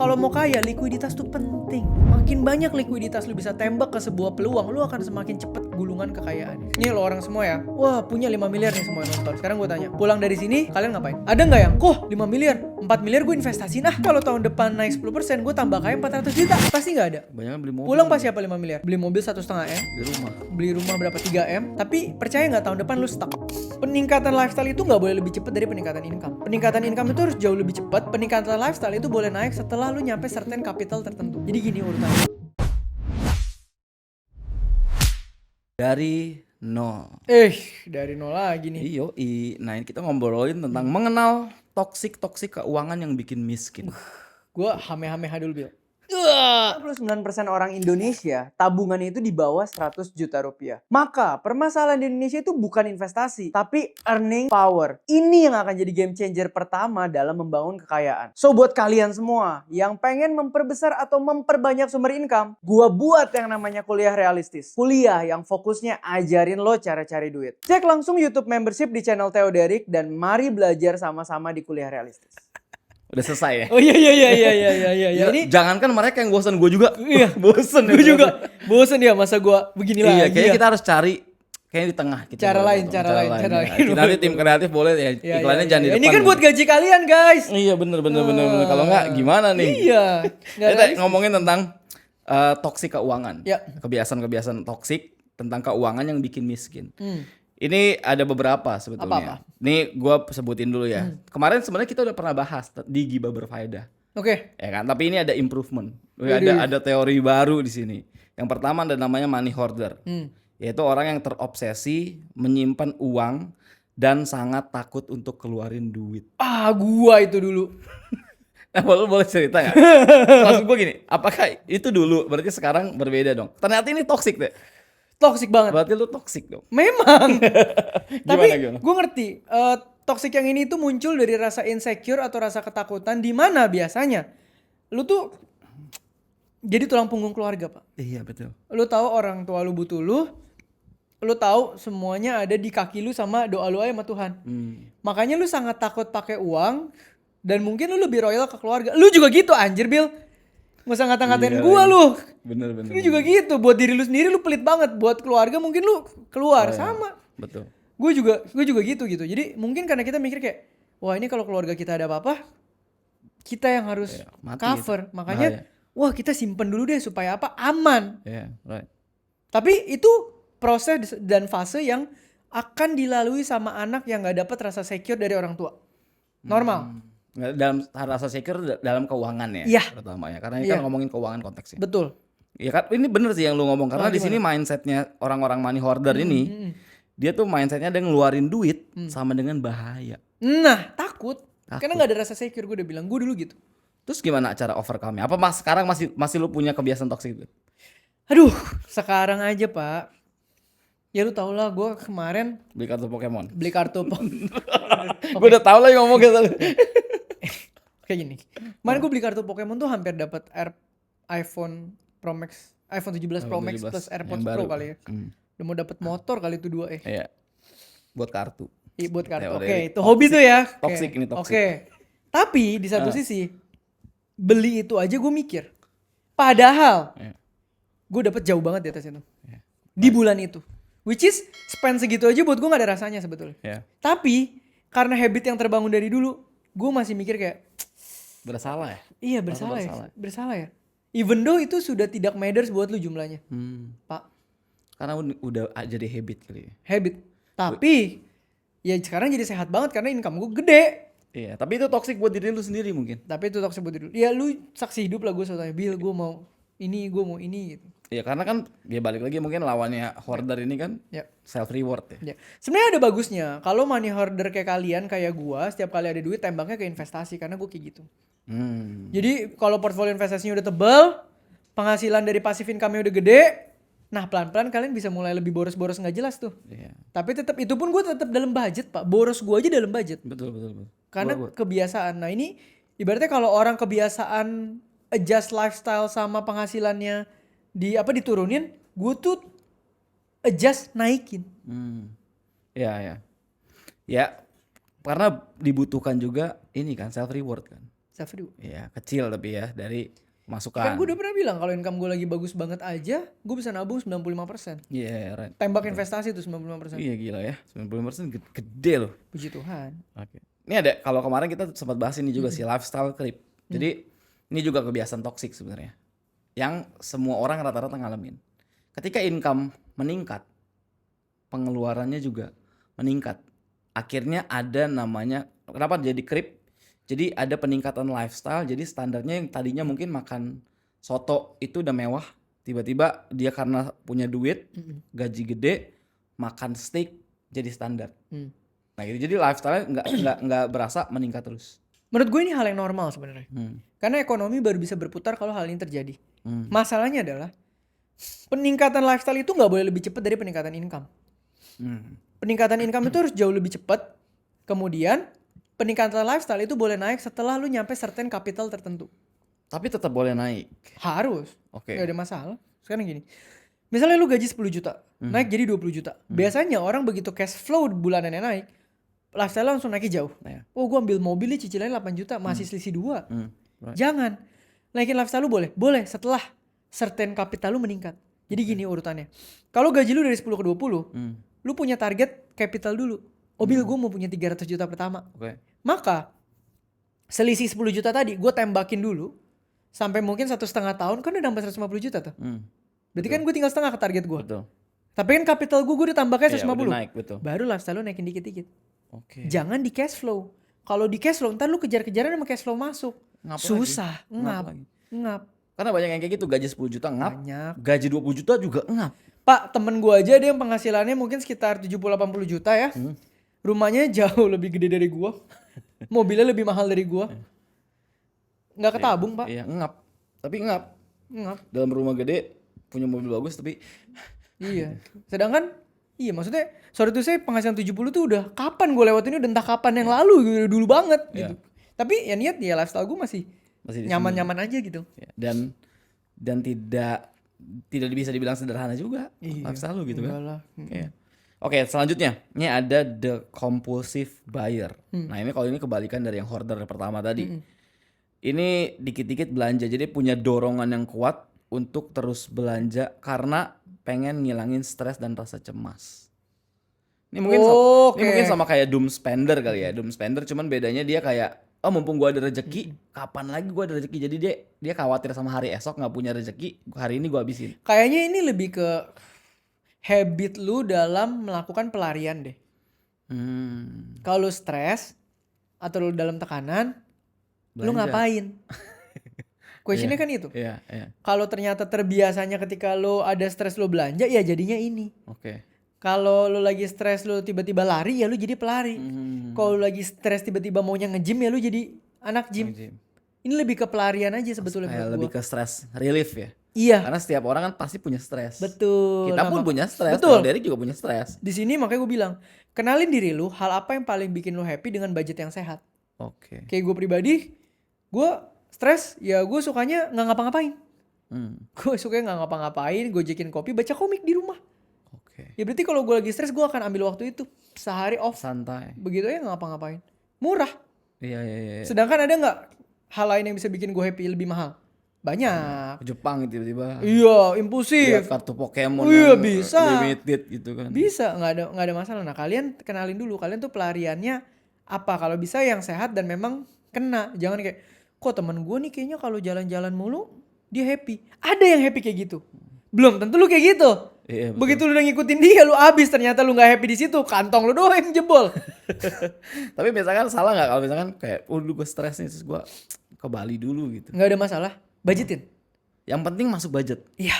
Kalau mau kaya, likuiditas tuh penting. Makin banyak likuiditas lu bisa tembak ke sebuah peluang, lu akan semakin cepat gulungan kekayaan. Nih lo orang semua ya, wah punya 5 miliar nih semua yang nonton. Sekarang gue tanya, pulang dari sini kalian ngapain? Ada nggak yang, 5 miliar, 4 miliar gue investasiin kalau tahun depan naik 10% gue tambah kaya 400 juta. Pasti nggak ada. Banyak beli mobil. Pulang pasti apa 5 miliar? Beli mobil 1,5 M. Beli rumah berapa 3 M. Tapi percaya nggak tahun depan lu stuck. Peningkatan lifestyle itu nggak boleh lebih cepat dari peningkatan income. Peningkatan income itu harus jauh lebih cepat. Peningkatan lifestyle itu boleh naik setelah lu nyampe certain capital tertentu. Jadi gini urutannya. Dari nol. Dari nol lagi nih. Iyo, nah ini kita ngobrolin tentang mengenal toksik keuangan yang bikin miskin. Gua hame-hame dulu, Bil. 99% orang Indonesia tabungannya itu di bawah 100 juta rupiah. Maka permasalahan di Indonesia itu bukan investasi, tapi earning power. Ini yang akan jadi game changer pertama dalam membangun kekayaan. So buat kalian semua yang pengen memperbesar atau memperbanyak sumber income, gua buat yang namanya kuliah realistis. Kuliah yang fokusnya ajarin lo cara cari duit. Cek langsung YouTube membership di channel Theo Derek dan mari belajar sama-sama di kuliah realistis. Udah selesai ya? Oh iya. Ini jangankan mereka yang bosan, gue juga bosan. Gue juga bosan ya masa gue begini lagi. Iya, kayaknya kita harus cari kayaknya di tengah kita. Cara lain. Nanti tim kreatif boleh ya, iklannya jangan di depan. Ini kan buat gaji kalian, guys. Iya, bener. Kalau enggak gimana nih? Iya. Kita ngomongin tentang toksik keuangan. Ya. Kebiasaan toksik tentang keuangan yang bikin miskin. Ini ada beberapa sebetulnya. Apa? Nih gue sebutin dulu ya. Kemarin sebenarnya kita udah pernah bahas di Gibah Berfaedah. Oke. Ya kan? Tapi ini ada improvement. Ada teori baru di sini. Yang pertama ada namanya money hoarder. Yaitu orang yang terobsesi menyimpan uang dan sangat takut untuk keluarin duit. Gua itu dulu. Nah, lu boleh cerita gak? Maksud gue gini, apakah itu dulu berarti sekarang berbeda dong? Ternyata ini toksik deh. Toksik banget. Berarti lu toksik dong. Memang. Tapi Gimana? gue ngerti. Toksik yang ini tuh muncul dari rasa insecure atau rasa ketakutan. Di mana biasanya lu tuh jadi tulang punggung keluarga, Pak. Iya, betul. Lu tahu orang tua lu butuh lu tahu semuanya ada di kaki lu sama doa lu aja sama Tuhan. Makanya lu sangat takut pakai uang dan mungkin lu lebih royal ke keluarga. Lu juga gitu anjir, Bil. Nggak usah ngata-ngatain gua lu. Bener. Lu juga gitu. Buat diri lu sendiri lu pelit banget. Buat keluarga mungkin lu keluar sama. Betul. Gue juga gitu. Jadi mungkin karena kita mikir kayak, wah ini kalau keluarga kita ada apa-apa, kita yang harus cover. Gitu. Makanya, wah kita simpen dulu deh supaya apa? Aman. Right. Tapi itu proses dan fase yang akan dilalui sama anak yang nggak dapat rasa secure dari orang tua. Normal. Dalam rasa secure dalam keuangan ya, pertama ya. Karena ini kan ngomongin keuangan konteksnya. Betul. Ya kan, ini bener sih yang lu ngomong karena di sini mindsetnya orang-orang money hoarder ini, dia tuh mindsetnya dia ngeluarin duit sama dengan bahaya. Nah, takut. Karena nggak ada rasa secure, gue udah bilang, gue dulu gitu. Terus gimana cara overcome-nya? Apa sekarang masih lu punya kebiasaan toksik itu? Aduh, sekarang aja Pak. Ya lu tau lah, gue kemarin beli kartu Pokemon. Gue udah tau lah yang ngomong gitu. Kayak gini. Kemarin gue beli kartu Pokemon tuh hampir dapat iPhone Pro Max, iPhone 17 Pro Max plus AirPods Pro kali ya. Udah mau dapat motor kali itu 2 Iya. Buat kartu. Iya, buat kartu. Oke, itu hobi tuh ya. Toxic ini toxic. Oke. Tapi di satu sisi beli itu aja gue mikir. Padahal gue dapat jauh banget di atas itu. Di bulan itu. Which is spend segitu aja buat gue gak ada rasanya sebetulnya. Tapi karena habit yang terbangun dari dulu, gue masih mikir kayak bersalah ya? Iya bersalah ya. Even though itu sudah tidak matters buat lu jumlahnya. Pak. Karena udah jadi habit kali ya. Habit. Tapi ya sekarang jadi sehat banget karena income gue gede. Iya, tapi itu toksik buat diri lu sendiri mungkin. Tapi itu toksik buat diri lu. Ya lu saksi hidup lah gue soalnya. Bil gue mau ini gitu. Iya, karena kan dia balik lagi mungkin lawannya hoarder ini kan self reward ya. Sebenarnya ada bagusnya. Kalau money hoarder kayak kalian, kayak gua, setiap kali ada duit tembaknya ke investasi karena gua kayak gitu. Jadi kalau portfolio investasinya udah tebal, penghasilan dari passive income-nya udah gede, nah pelan-pelan kalian bisa mulai lebih boros-boros nggak jelas tuh. Tapi tetap itu pun gua tetap dalam budget, Pak. Boros gua aja dalam budget. Betul. Karena kebiasaan. Nah ini ibaratnya kalau orang kebiasaan adjust lifestyle sama penghasilannya diturunin, gue tuh adjust naikin. Ya, karena dibutuhkan juga ini kan self reward kan. self reward. Iya, kecil tapi ya dari masukan. Kan gue udah pernah bilang kalau income gue lagi bagus banget aja, gue bisa nabung 95%. Iya, right. Tembak investasi tuh 95%. Iya gila ya, 90% gede loh. Puji Tuhan. Oke. Ini ada, kalau kemarin kita sempat bahas ini juga sih, lifestyle creep. Jadi ini juga kebiasaan toksik sebenarnya. Yang semua orang rata-rata ngalamin. Ketika income meningkat, pengeluarannya juga meningkat. Akhirnya ada namanya, kenapa jadi creep? Jadi ada peningkatan lifestyle, jadi standarnya yang tadinya mungkin makan soto itu udah mewah, tiba-tiba dia karena punya duit, gaji gede, makan steak jadi standar. Nah gitu, jadi lifestyle nggak berasa meningkat terus. Menurut gue ini hal yang normal sebenarnya. Karena ekonomi baru bisa berputar kalau hal ini terjadi. Masalahnya adalah peningkatan lifestyle itu nggak boleh lebih cepat dari peningkatan income. Peningkatan income itu harus jauh lebih cepat. Kemudian peningkatan lifestyle itu boleh naik setelah lu nyampe certain capital tertentu. Tapi tetap boleh naik. Harus. Oke. Gak ada masalah. Sekarang gini. Misalnya lu gaji 10 juta, naik jadi 20 juta. Biasanya orang begitu cash flow bulanannya naik, lifestyle langsung naiknya jauh. Nah, ya. Oh gue ambil mobil nih cicilannya 8 juta, masih selisih 2. Right. Jangan. Naikin lifestyle lu boleh. Boleh setelah certain capital lu meningkat. Jadi gini urutannya. Kalau gaji lu dari 10 ke 20, lu punya target capital dulu. Bil gue mau punya 300 juta pertama. Oke. Maka selisih 10 juta tadi gue tembakin dulu sampai mungkin 1,5 tahun kan udah nambah 150 juta tuh. Berarti kan gue tinggal setengah ke target gue. Betul. Tapi kan capital gue udah tambah kayak 150. Iya, udah naik, betul. Baru lifestyle lu naikin dikit-dikit. Oke. Jangan di cash flow. Kalau di cash flow ntar lu kejar-kejaran sama cash flow masuk. Ngap Susah. lagi. Ngap lagi. Ngap. Karena banyak yang kayak gitu, gaji 10 juta ngap, Banyak. gaji 20 juta juga ngap. Pak, temen gue aja ada yang penghasilannya mungkin sekitar 70-80 juta ya. Rumahnya jauh lebih gede dari gue. Mobilnya lebih mahal dari gue. Nggak ketabung, Pak. Iya, ngap. Tapi ngap. Ngap. Dalam rumah gede, punya mobil bagus tapi Iya. Sedangkan iya maksudnya sorry tuh saya penghasilan 70 tuh udah kapan gue lewatin udah entah kapan yang lalu gitu, dulu banget gitu. Tapi ya niat ya lifestyle gue masih di nyaman-nyaman aja gitu. Ya, dan tidak bisa dibilang sederhana juga lifestyle lu gitu kan. Lah. Iya. Oke, selanjutnya ini ada the compulsive buyer. Nah ini kalau ini kebalikan dari yang hoarder pertama tadi. Ini dikit-dikit belanja, jadi punya dorongan yang kuat untuk terus belanja karena pengen ngilangin stres dan rasa cemas. Ini mungkin ini mungkin sama kayak doom spender kali ya. Doom spender cuman bedanya dia kayak mumpung gua ada rezeki, kapan lagi gua ada rezeki. Jadi dia khawatir sama hari esok nggak punya rezeki, hari ini gua habisin. Kayaknya ini lebih ke habit lu dalam melakukan pelarian deh. Kalau lu stres atau lu dalam tekanan, lu ngapain? Questionnya kan itu. Iya. Kalau ternyata terbiasanya ketika lu ada stres lu belanja, ya jadinya ini. Oke. Kalau lu lagi stres lu tiba-tiba lari, ya lu jadi pelari. Kalau lu lagi stres tiba-tiba maunya nge-gym, ya lu jadi anak gym. Ini lebih ke pelarian aja sebetulnya. Kayak lebih ke stress relief ya. Iya. Karena setiap orang kan pasti punya stres. Betul. Kita pun punya stres. Betul. Derek juga punya stres. Di sini makanya gue bilang, kenalin diri lu, hal apa yang paling bikin lu happy dengan budget yang sehat. Oke. Kayak gue pribadi, gue stres, ya gue sukanya nggak ngapa-ngapain. Gue sukanya nggak ngapa-ngapain, gue jekin kopi, baca komik di rumah. Oke. Ya berarti kalau gue lagi stres, gue akan ambil waktu itu sehari off. Santai. Begitu aja nggak ngapa-ngapain. Murah. Iya. Sedangkan ada nggak hal lain yang bisa bikin gue happy lebih mahal? Banyak. Ke Jepang gitu tiba-tiba. Iya, impulsif. Lihat kartu Pokemon Iya, yang bisa. limited gitu kan. Bisa, nggak ada masalah. Nah kalian kenalin dulu, kalian tuh pelariannya apa? Kalau bisa yang sehat dan memang kena. Jangan kayak, kok temen gue nih kayaknya kalau jalan-jalan mulu dia happy. Ada yang happy kayak gitu. Belum tentu lu kayak gitu. Iya, betul. Begitu lu udah ngikutin dia, lu abis, ternyata lu nggak happy di situ, kantong lu doang yang jebol. Tapi misalkan salah nggak kalau misalkan kayak, gue stres nih terus gue ke Bali dulu gitu. Nggak ada masalah, budgetin. Yang penting masuk budget. Iya.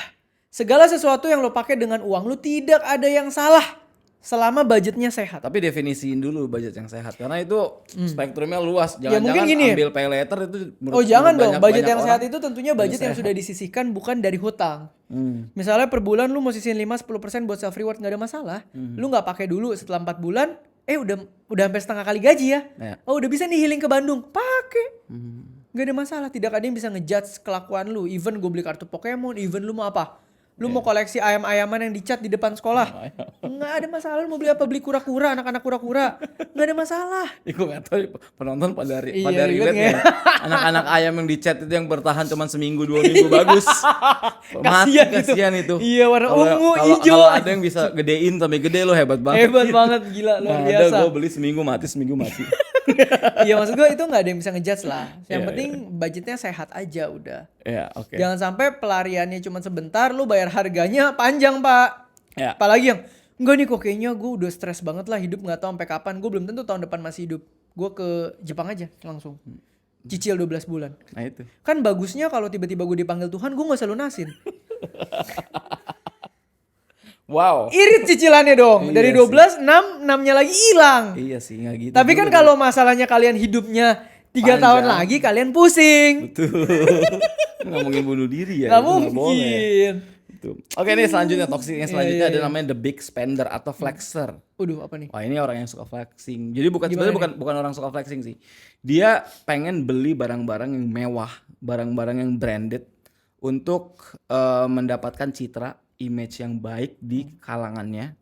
Segala sesuatu yang lo pakai dengan uang lu tidak ada yang salah selama budgetnya sehat. Tapi definisiin dulu budget yang sehat karena itu spektrumnya luas. Ya, mungkin Jangan-jangan gini ya. ambil pay later itu Jangan dong. Budget yang orang. sehat itu tentunya budget yang sudah disisihkan bukan dari hutang. Misalnya per bulan lu mau sisihin 5-10% buat self reward, nggak ada masalah. Lu nggak pakai dulu, setelah 4 bulan udah sampai setengah kali gaji ya. Oh udah bisa nih healing ke Bandung, pakai. Nggak ada masalah. Tidak ada yang bisa ngejudge kelakuan lu. Even gue beli kartu Pokemon, even lu mau apa, Lu mau koleksi ayam-ayaman yang dicat di depan sekolah. Nggak ada masalah. Lu mau beli apa? Beli kura-kura, anak-anak kura-kura. Nggak ada masalah. Gue gak tau penonton pada Iya, relate relate ya. Anak-anak ayam yang dicat itu yang bertahan cuma seminggu 2 minggu bagus. Mati kasihan itu. Iya, warna ungu, hijau. Kalau ada yang bisa gedein sampai gede lo hebat banget. Hebat banget, gila, luar biasa. Ada gue beli seminggu mati. Iya, maksud gue itu nggak ada yang bisa ngejudge lah. Yang penting budgetnya sehat aja udah. Iya, oke. Jangan sampai pelariannya cuma sebentar, lu bayar harganya panjang, Pak. Ya. Apalagi yang enggak nih kok kayaknya gue udah stres banget lah hidup, nggak tahu sampai kapan. Gue belum tentu tahun depan masih hidup. Gue ke Jepang aja langsung. Cicil 12 bulan. Nah itu. Kan bagusnya kalau tiba-tiba gue dipanggil Tuhan, gue gak usah lunasin. Wow. Irit cicilannya dong. Iya Dari 12, 6-nya lagi hilang. Iya sih, nggak gitu. Tapi kan kalau masalahnya kalian hidupnya 3 tahun lagi, kalian pusing. Betul. Ngomongin bunuh diri ya. Gak itu nggak mungkin. boleh. Gitu. Oke, nih selanjutnya toxic yang selanjutnya Iya. ada namanya the big spender atau flexer. Waduh, apa nih? Wah, ini orang yang suka flexing. Jadi sebenarnya Gimana bukan orang suka flexing sih. Dia pengen beli barang-barang yang mewah, barang-barang yang branded untuk mendapatkan citra, image yang baik di kalangannya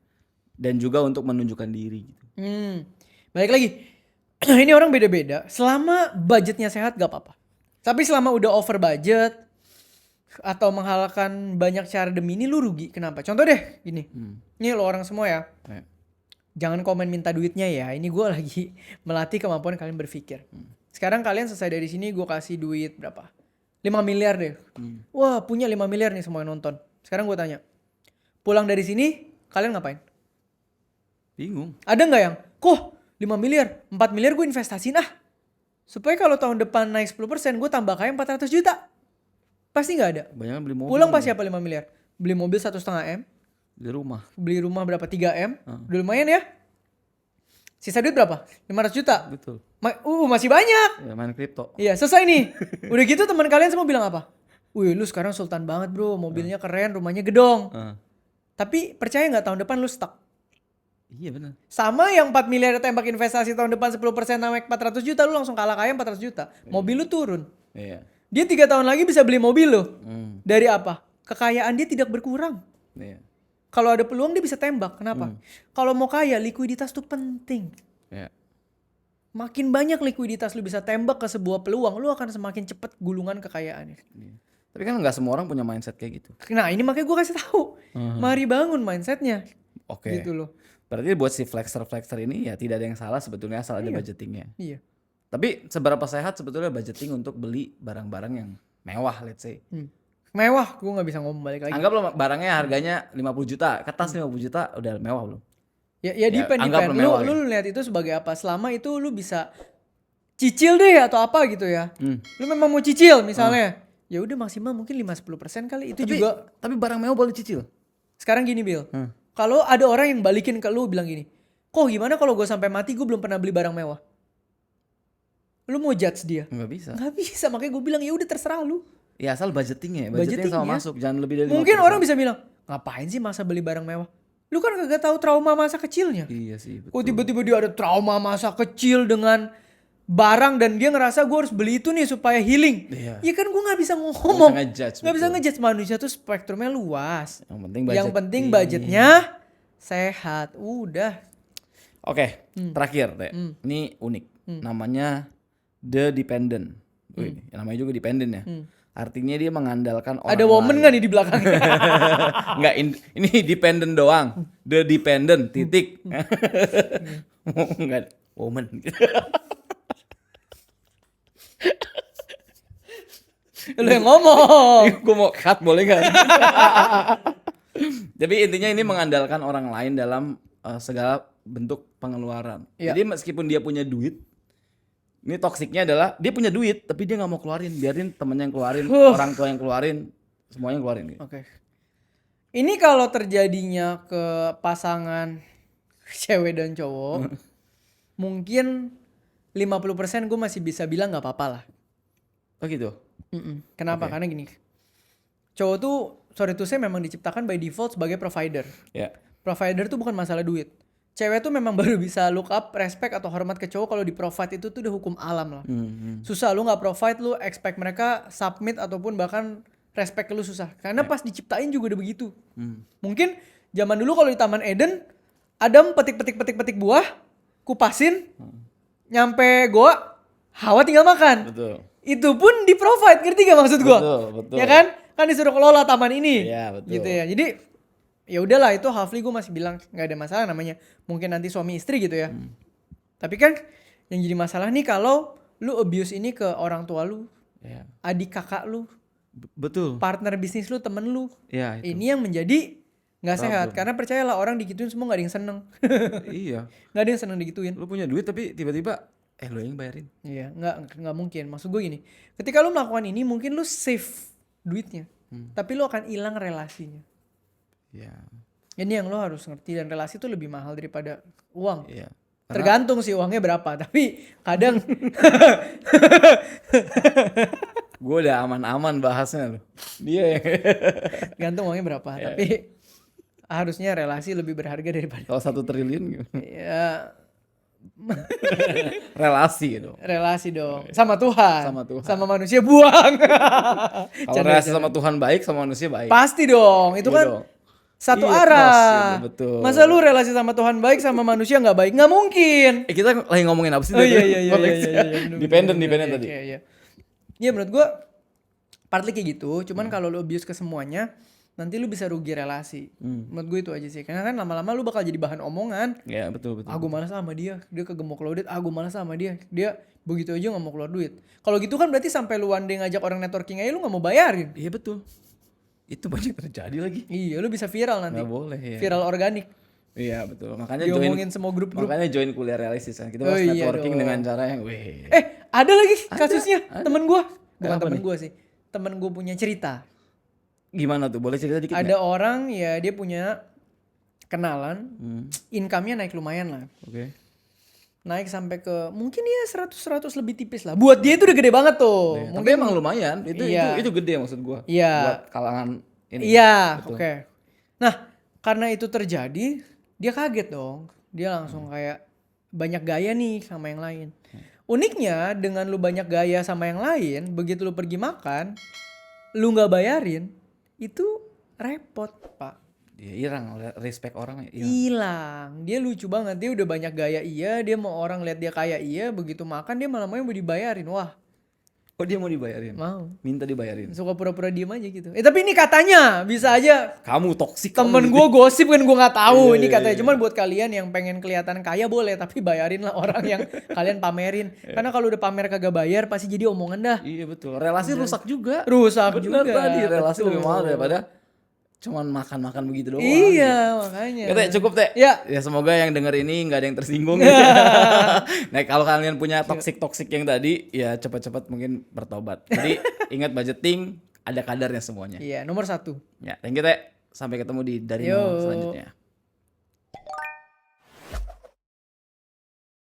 dan juga untuk menunjukkan diri gitu. Balik lagi. Ini orang beda-beda. Selama budgetnya sehat gak apa-apa. Tapi selama udah over budget atau menghalalkan banyak cara demi ini, lu rugi. Kenapa? Contoh deh gini. Ini lo orang semua ya. Ya. Jangan komen minta duitnya ya. Ini gue lagi melatih kemampuan kalian berpikir. Sekarang kalian selesai dari sini, gue kasih duit berapa? 5 miliar deh. Wah, punya 5 miliar nih semua yang nonton. Sekarang gue tanya. Pulang dari sini, kalian ngapain? Bingung. Ada nggak yang, kok 5 miliar, 4 miliar gue investasiin supaya kalau tahun depan naik 10% gue tambah kaya 400 juta. Pasti nggak ada. Banyak beli mobil. Pulang pasti apa 5 miliar? Beli mobil 1,5 M. Di rumah. Beli rumah berapa? 3 M. Udah lumayan ya. Sisa duit berapa? 500 juta. Betul. Masih banyak. Ya, main kripto. Iya, selesai nih. Udah gitu teman kalian semua bilang apa? Wih, lu sekarang sultan banget bro. Mobilnya keren, rumahnya gedong. Tapi percaya nggak tahun depan lu stuck? Iya benar. Sama yang 4 miliar tembak investasi tahun depan 10% naik 400 juta, lu langsung kalah kaya 400 juta. Mobil lu turun. Iya. Dia 3 tahun lagi bisa beli mobil lo. Dari apa? Kekayaan dia tidak berkurang. Iya. Kalau ada peluang dia bisa tembak. Kenapa? Kalau mau kaya, likuiditas tuh penting. Iya. Makin banyak likuiditas lu bisa tembak ke sebuah peluang, lu akan semakin cepat gulungan kekayaannya. Iya. Tapi kan nggak semua orang punya mindset kayak gitu. Nah ini makanya gue kasih tahu. Mari bangun mindsetnya. Oke. Gitu loh. Berarti buat si flexer ini ya tidak ada yang salah sebetulnya asal ada budgetingnya. Iya. Tapi seberapa sehat sebetulnya budgeting untuk beli barang-barang yang mewah, let's say. Mewah, gue nggak bisa ngomong balik lagi. Anggap lo barangnya harganya 50 juta, kertas 50 juta udah mewah belum? Ya depend. anggap mewah Lu lihat itu sebagai apa? Selama itu lu bisa cicil deh atau apa gitu ya. Lu memang mau cicil misalnya. Ya udah maksimal mungkin 5-10% kali itu juga. Tapi barang mewah boleh cicil. Sekarang gini Bill. Kalau ada orang yang balikin ke lu bilang gini. Kok gimana kalau gue sampai mati gue belum pernah beli barang mewah? Lu mau judge dia? Nggak bisa. Nggak bisa, makanya gue bilang ya udah terserah lu. Ya asal budgetingnya sama Budgetingnya. masuk, jangan lebih dari 50%. Mungkin orang bisa bilang, ngapain sih masa beli barang mewah? Lu kan kagak tahu trauma masa kecilnya. Iya sih, betul. Kok tiba-tiba dia ada trauma masa kecil dengan barang dan dia ngerasa gue harus beli itu nih supaya healing. Iya. Ya kan gue nggak bisa ngomong. Nggak bisa ngejudge manusia tuh spektrumnya luas. Yang penting budgetnya sehat. Udah. Oke, terakhir deh. Ini unik. Namanya The Dependent. Wih, namanya juga dependent ya. Artinya dia mengandalkan orang Ada woman nggak nih di belakangnya? Enggak, ini dependent doang. The Dependent, titik. Enggak, woman. Lu yang ngomong. Gue mau cut boleh gak? Tapi intinya ini mengandalkan orang lain dalam segala bentuk pengeluaran. Iya. Jadi meskipun dia punya duit, ini toksiknya adalah dia punya duit tapi dia nggak mau keluarin, biarin temennya yang keluarin, orang tua yang keluarin, semuanya keluarin. Gitu. Oke. Ini kalau terjadinya ke pasangan cewek dan cowok, mungkin 50% gue masih bisa bilang nggak apa-apa lah. Oh gitu. Kenapa? Karena gini, cowok tuh sorry to say memang diciptakan by default sebagai provider. Ya. Provider tuh bukan masalah duit. Cewek tuh memang baru bisa look up, respect atau hormat ke cowok kalau di provide itu tuh udah hukum alam lah. Susah lu nggak provide, lu expect mereka submit ataupun bahkan respect ke lu susah. Karena pas diciptain juga udah begitu. Hmm. Mungkin zaman dulu kalau di Taman Eden, Adam petik buah, kupasin, nyampe goa, Hawa tinggal makan. Betul. Itu pun di provide, ngerti gak maksud gua? Betul. Ya kan? Kan disuruh kelola taman ini. Iya, betul. Gitu ya. Jadi ya udahlah, itu halfly gue masih bilang nggak ada masalah, namanya mungkin nanti suami istri gitu ya. Tapi kan yang jadi masalah nih kalau lu abuse ini ke orang tua lu, Iya. adik kakak lu, Betul. partner bisnis lu, temen lu. Iya, itu. Ini yang menjadi nggak sehat. Karena percayalah, orang digituin semua nggak ada yang seneng. Iya. Nggak ada yang seneng digituin. Lu punya duit tapi tiba-tiba lu yang bayarin. Iya, nggak mungkin. Maksud gue gini, ketika lu melakukan ini mungkin lu save duitnya, tapi lu akan hilang relasinya. Iya. Ini yang lo harus ngerti, dan relasi itu lebih mahal daripada uang. Iya. Tergantung sih uangnya berapa, tapi kadang Gue udah aman-aman bahasnya loh. Dia yang gantung uangnya berapa, tapi harusnya relasi lebih berharga daripada kalau 1 triliun gitu. ya, Relasi gitu. relasi dong. Sama Tuhan. Sama Tuhan. Sama manusia buang. Kalau relasi sama Tuhan baik, sama manusia baik. Pasti dong. Itu Iya kan dong. satu Iya, arah. cross, gitu, betul. Masa lu relasi sama Tuhan baik, sama manusia nggak baik? Nggak mungkin. Kita lagi ngomongin apa sih? Oh tadi? iya. Konteksnya. bener, Dependent bener, tadi. Iya. Ya menurut gua partly kayak gitu. Cuman kalau lu abuse ke semuanya, nanti lu bisa rugi relasi. Menurut gue itu aja sih. Karena kan lama-lama lu bakal jadi bahan omongan. Iya, betul. Gue malas sama dia kagak mau keluar duit. Gue malas sama dia begitu aja nggak mau keluar duit. Kalau gitu kan berarti sampai lu one day ngajak orang networking aja lu nggak mau bayarin. Iya, betul. Itu banyak terjadi lagi. Iya, lu bisa viral nanti. Nggak boleh ya. Viral organik. Iya, betul. Makanya Diomongin semua grup-grup. Makanya join kuliah realistis kan. Kita Oh, bahas iya networking dong. dengan cara yang weh. Ada lagi kasusnya. Temen gue. Bukan Apa temen nih? gue sih. Temen gue punya cerita. Gimana tuh? Boleh cerita dikit Ada orang ya, dia punya kenalan. Income-nya naik lumayan lah. Oke. Naik sampai ke mungkin ya 100 lebih tipis lah. Buat dia itu udah gede banget tuh. Tapi Mungkin emang lumayan. Itu gede maksud gua. Iya. Buat kalangan ini. Iya, Betul. oke. Nah, karena itu terjadi, dia kaget dong. Dia langsung kayak banyak gaya nih sama yang lain. Uniknya dengan lu banyak gaya sama yang lain, begitu lu pergi makan, lu nggak bayarin, itu repot, Pak. Dia hilang respect orang ya. Hilang. Dia lucu banget. Dia udah banyak gaya dia mau orang lihat dia kaya begitu makan dia malah mau dibayarin. Wah, Oh, dia mau dibayarin. mau. Minta dibayarin. Suka pura-pura diem aja gitu. Tapi ini katanya bisa aja Kamu toksik. temen gue gosip kan, gue nggak tahu. Iya, Ini iya, katanya iya. cuman buat kalian yang pengen kelihatan kaya boleh, tapi bayarin lah orang yang kalian pamerin. Karena kalau udah pamer kagak bayar pasti jadi omongan dah. Iya, betul. Relasi rusak juga. Rusak Bener juga. tadi, relasi betul. lebih mahal daripada cuman makan-makan begitu doang. Iya, makanya. Ya, Teh, cukup Teh. Ya. Ya semoga yang denger ini nggak ada yang tersinggung. Nah, kalau kalian punya toksik yang tadi, ya cepat-cepat mungkin bertobat. Jadi ingat budgeting ada kadarnya semuanya. Iya, nomor 1. Ya, thank you Teh. Sampai ketemu di dari Yo. selanjutnya.